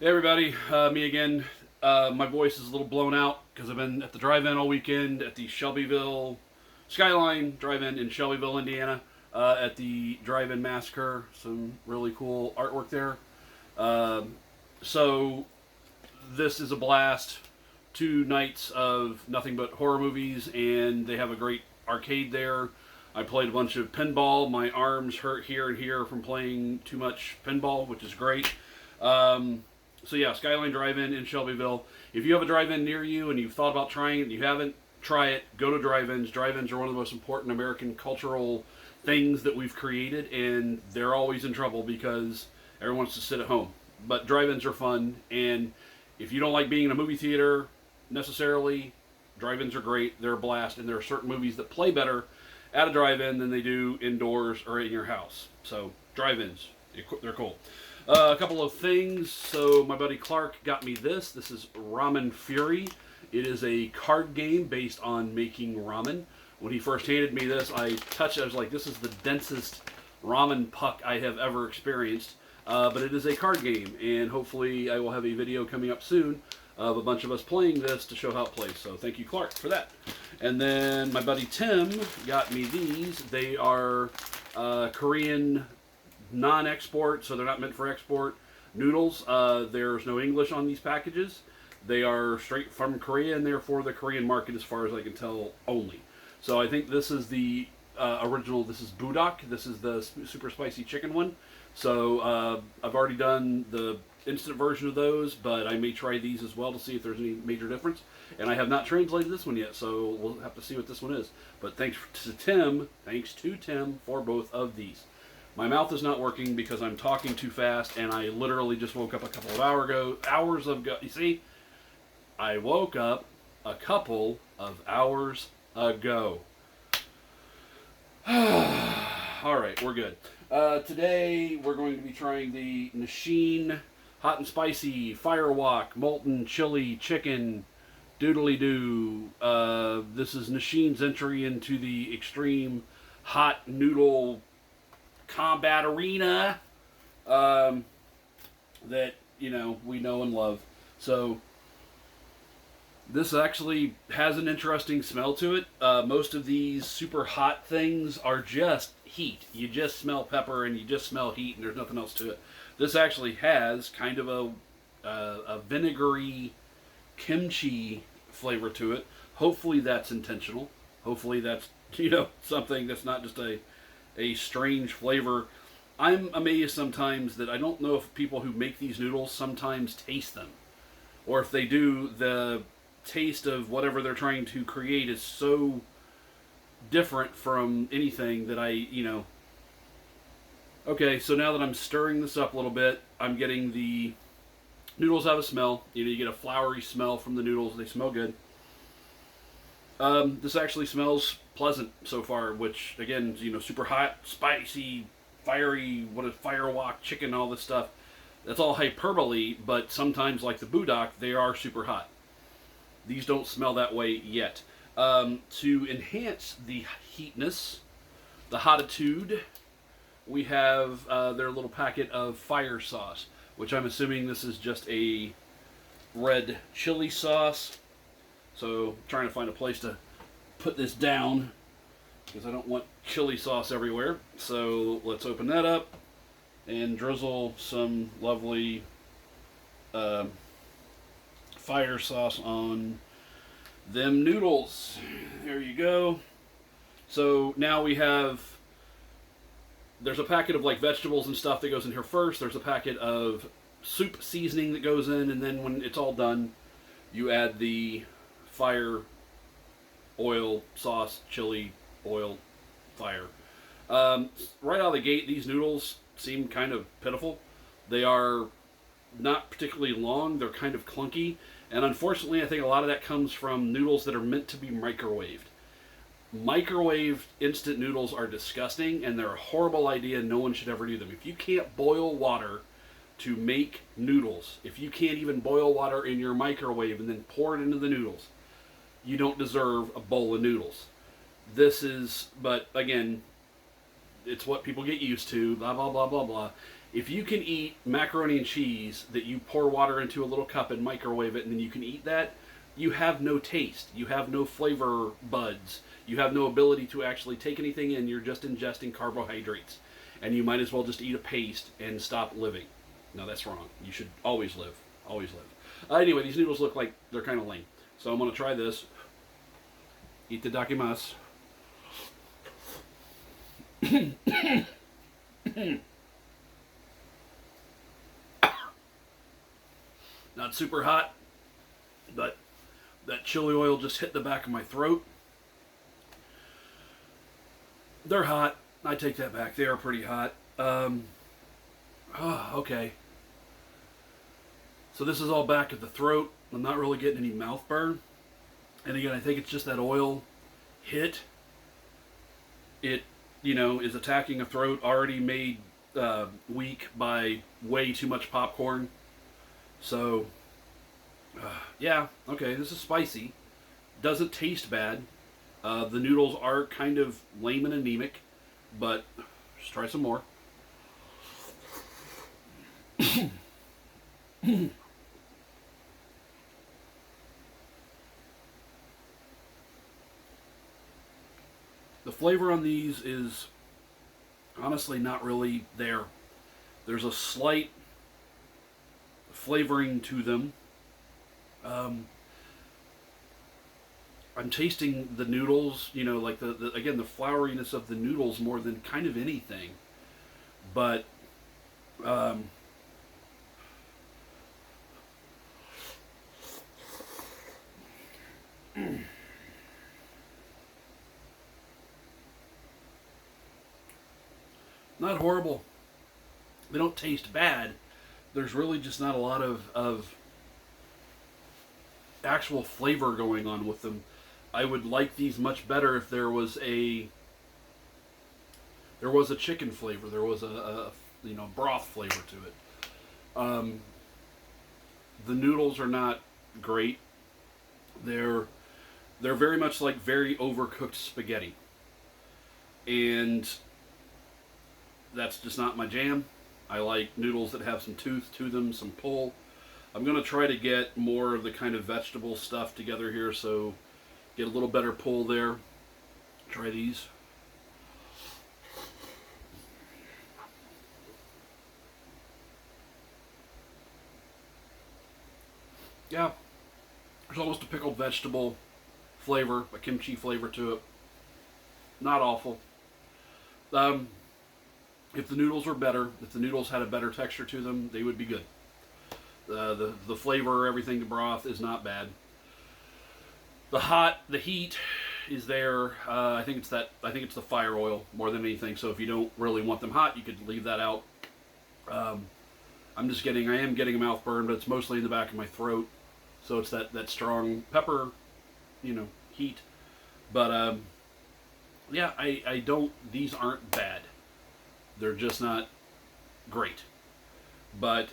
Hey everybody, me again. My voice is a little blown out because I've been at the drive-in all weekend at the Shelbyville Skyline Drive-In in Shelbyville, Indiana, at the Drive-In Massacre. Some really cool artwork there. So this is a blast. 2 nights of nothing but horror movies, and they have a great arcade there. I played a bunch of pinball. My arms hurt here and here from playing too much pinball, which is great. So yeah, Skyline Drive-In in Shelbyville. If you have a drive-in near you and you've thought about trying it and you haven't, try it. Go to drive-ins. Drive-ins are one of the most important American cultural things that we've created, and they're always in trouble because everyone wants to sit at home. But drive-ins are fun, and if you don't like being in a movie theater necessarily, drive-ins are great. They're a blast, and there are certain movies that play better at a drive-in than they do indoors or in your house. So drive-ins, they're cool. A couple of things. So my buddy Clark got me this. This is Ramen Fury. It is a card game based on making ramen. When he first handed me this, I touched it. I was like, this is the densest ramen puck I have ever experienced. But it is a card game, and hopefully I will have a video coming up soon of a bunch of us playing this to show how it plays. So thank you, Clark, for that. And then my buddy Tim got me these. They are Korean non-export, so they're not meant for export noodles. There's no English on these packages. They are straight from Korea, and they're for the Korean market as far as I can tell only. So I think this is the original. This is Budak. This is the super spicy chicken one. So I've already done the instant version of those, but I may try these as well to see if there's any major difference. And I have not translated this one yet, so we'll have to see what this one is. But thanks to Tim for both of these. My mouth is not working because I'm talking too fast, and I literally just woke up a couple of hours ago. You see, I woke up a couple of hours ago. All right, we're good. Today we're going to be trying the Nissin Hot&Spicy FireWok Molten Chili Chicken Doodly Doo. This is Nissin's entry into the extreme hot noodle combat arena that, you know, we know and love. So this actually has an interesting smell to it. Most of these super hot things are just heat. You just smell pepper and you just smell heat, and there's nothing else to it. This actually has kind of a vinegary kimchi flavor to it. Hopefully that's intentional. Hopefully that's, you know, something that's not just a strange flavor. I'm amazed sometimes that I don't know if people who make these noodles sometimes taste them. Or if they do, the taste of whatever they're trying to create is so different from anything that Okay, so now that I'm stirring this up a little bit, I'm getting the noodles have a smell. You get a floury smell from the noodles. They smell good. This actually smells pleasant so far, which again, super hot, spicy, fiery, FireWok chicken, all this stuff. That's all hyperbole, but sometimes, like the Budak, they are super hot. These don't smell that way yet. To enhance the heatness, the hotitude, we have their little packet of fire sauce, which I'm assuming this is just a red chili sauce. So I'm trying to find a place to put this down because I don't want chili sauce everywhere. So let's open that up and drizzle some lovely fire sauce on them noodles. There you go. So now there's a packet of like vegetables and stuff that goes in here first. There's a packet of soup seasoning that goes in, and then when it's all done, you add the fire, oil, sauce, chili, oil, fire. Right out of the gate, these noodles seem kind of pitiful. They are not particularly long. They're kind of clunky. And unfortunately, I think a lot of that comes from noodles that are meant to be microwaved. Microwaved instant noodles are disgusting, and they're a horrible idea. No one should ever do them. If you can't boil water to make noodles, if you can't even boil water in your microwave and then pour it into the noodles, you don't deserve a bowl of noodles. But again, it's what people get used to, blah, blah, blah, blah, blah. If you can eat macaroni and cheese that you pour water into a little cup and microwave it, and then you can eat that, you have no taste. You have no flavor buds. You have no ability to actually take anything in. You're just ingesting carbohydrates. And you might as well just eat a paste and stop living. No, that's wrong. You should always live. Always live. Anyway, these noodles look like they're kind of lame. So I'm going to try this. Itadakimasu. Not super hot, but that chili oil just hit the back of my throat. They're hot. I take that back. They are pretty hot. Okay. So this is all back of the throat. I'm not really getting any mouth burn. And again, I think it's just that oil hit. It, is attacking a throat already made weak by way too much popcorn. So, yeah, okay, this is spicy. Doesn't taste bad. The noodles are kind of lame and anemic, but just try some more. The flavor on these is honestly not really there. There's a slight flavoring to them. I'm tasting the noodles, like again, the flouryness of the noodles more than kind of anything. But, not horrible. They don't taste bad. There's really just not a lot of actual flavor going on with them. I would like these much better if there was a chicken flavor. There was a broth flavor to it. The noodles are not great. They're very much like very overcooked spaghetti, and that's just not my jam. I like noodles that have some tooth to them, some pull. I'm going to try to get more of the kind of vegetable stuff together here, so get a little better pull there. Try these. Yeah, there's almost a pickled vegetable flavor, a kimchi flavor to it. Not awful. If the noodles were better, if the noodles had a better texture to them, they would be good. The flavor, everything, the broth is not bad. The heat is there. I think it's the fire oil more than anything. So if you don't really want them hot, you could leave that out. I am getting a mouth burn, but it's mostly in the back of my throat. So it's that strong pepper, heat. But yeah, these aren't bad. They're just not great. But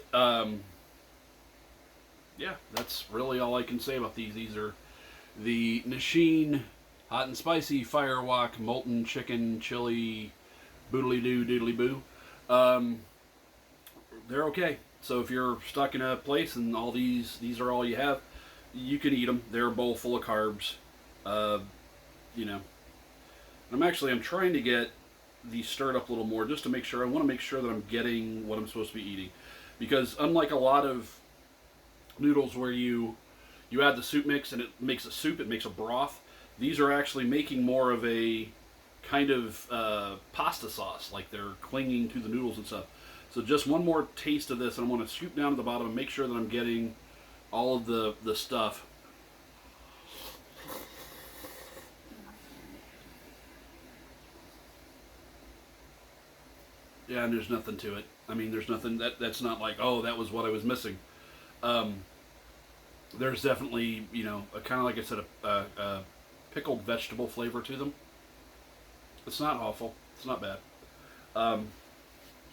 yeah, that's really all I can say about these. These are the Nissin Hot&Spicy FireWok Molten Chicken Chili Boodly Doo Doodly Boo. They're okay. So if you're stuck in a place and all these are all you have, you can eat them. They're a bowl full of carbs. I'm trying to get these stirred up a little more just to make sure. I want to make sure that I'm getting what I'm supposed to be eating. Because unlike a lot of noodles where you add the soup mix and it makes a soup, it makes a broth, these are actually making more of a kind of pasta sauce, like they're clinging to the noodles and stuff. So just one more taste of this, and I'm going to scoop down to the bottom and make sure that I'm getting all of the stuff. Yeah, and there's nothing to it. I mean, there's nothing, that's not like, oh, that was what I was missing. There's definitely, kind of like I said, a pickled vegetable flavor to them. It's not awful. It's not bad.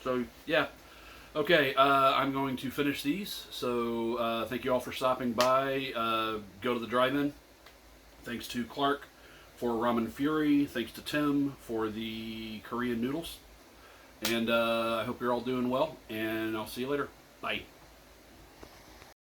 So, yeah. Okay, I'm going to finish these. So, thank you all for stopping by. Go to the drive-in. Thanks to Clark for Ramen Fury. Thanks to Tim for the Korean noodles. And I hope you're all doing well, and I'll see you later. Bye.